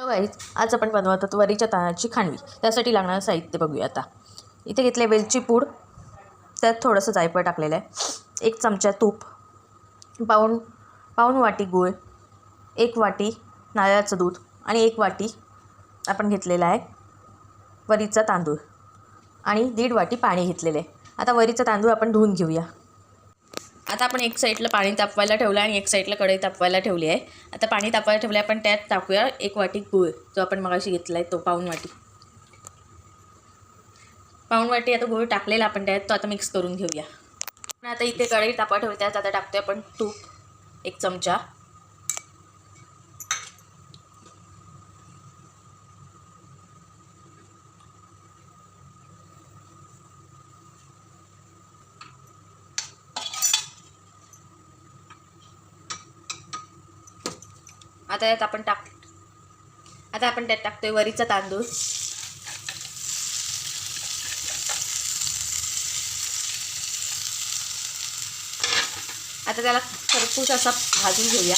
Guys, आज आपण बनवत आहोत वरीच्या तांदळाची खांडवी. त्यासाठी लागणारं साहित्य बघूया आता. इथे घेतले वेलची पूड, त्यात थोडंसं जायफळ टाकलेलं आहे, 1 चमचा तूप, पाऊण वाटी गूळ, 1 वाटी नारळाचं दूध आणि 1 वाटी आपण घेतलेला आहे वरीचा तांदूळ आणि 1.5 वाटी पाणी घेतलेलं आहे. आता वरीचा तांदूळ आपण धुवून घेऊया. आता आपण एक साईडला पाणी तापवायला ठेवलं आणि एक साईडला कढई तापवायला ठेवली आहे. आता पाणी तापवायला ठेवलं आपण त्यात टाकूया 1 वाटी गूळ, जो आपण मगाशी घेतला आहे तो पाऊण वाटी आता गूळ टाकलेला आपण त्यात, तो आता मिक्स करून घेऊया. आता इथे कढई तापवा ठेवली, त्यात आता टाकतोय आपण तूप 1 चमचा, आता आपण त्यात टाकतोय वरीचा तांदूळ, आता त्याला खरपूस असा भाजून घेऊया.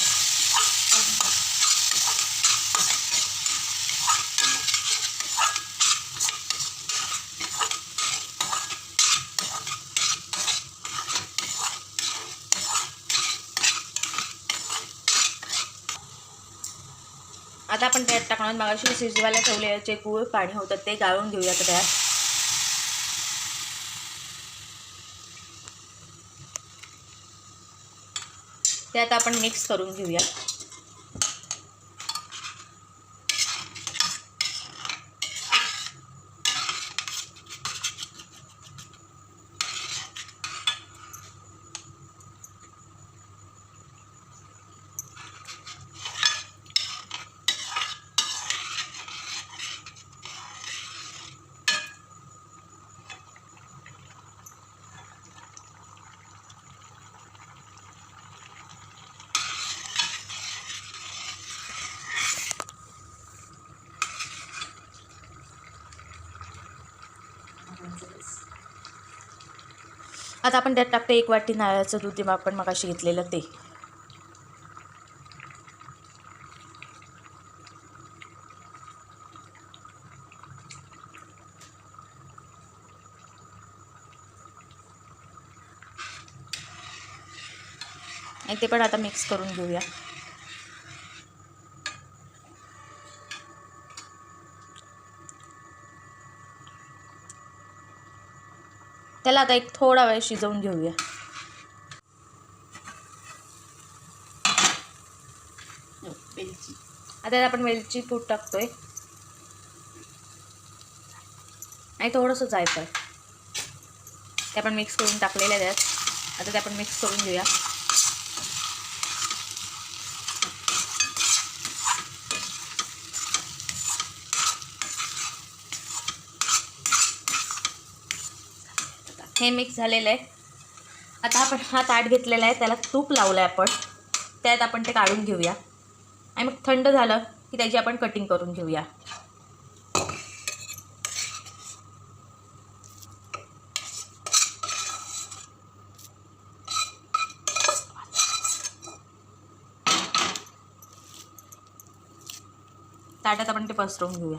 आता आपण त्यात टाकणार मगाशी शिजवायला ठेवले जे गूळ पाणी होतं ते गाळून घेऊया. तर त्यात आपण मिक्स करून घेऊया. आता आपण त्यात टाकतो 1 वाटी नारळाचं दूध, जे आपण मगाशी घेतलेलं ते. आणि ते पण आता मिक्स करून घेऊया. त्याला आता एक थोडा वेळ शिजवून घेऊया. आता आपण वेलची पूड टाकतोय आणि थोडंसं जायफळ ते आपण मिक्स करून टाकलेलं आहे त्यात. आता ते आपण मिक्स करून घेऊया. हे मिक्स झालेलं आहे. आता आपण हा ताट घेतलेला आहे, त्याला तूप लावलं आहे आपण, त्यात आपण ते काढून घेऊया आणि मग थंड झालं की त्याची आपण कटिंग करून घेऊया. ताटात आपण ते पसरवून घेऊया.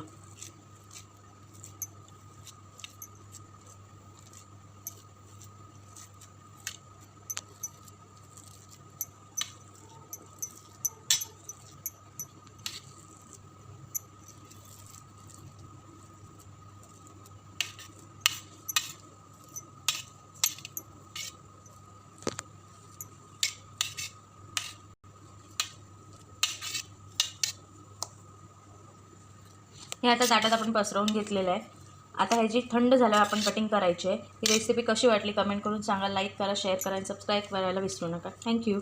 हे आता ताटात आपण पसरवून घेतलेलं आहे. आता ह्याची थंड झाल्यावर आपण कटिंग करायची आहे. ही रेसिपी कशी वाटली कमेंट करून सांगा. लाईक करा, शेअर करा आणि सबस्क्राईब करायला विसरू नका. थँक्यू.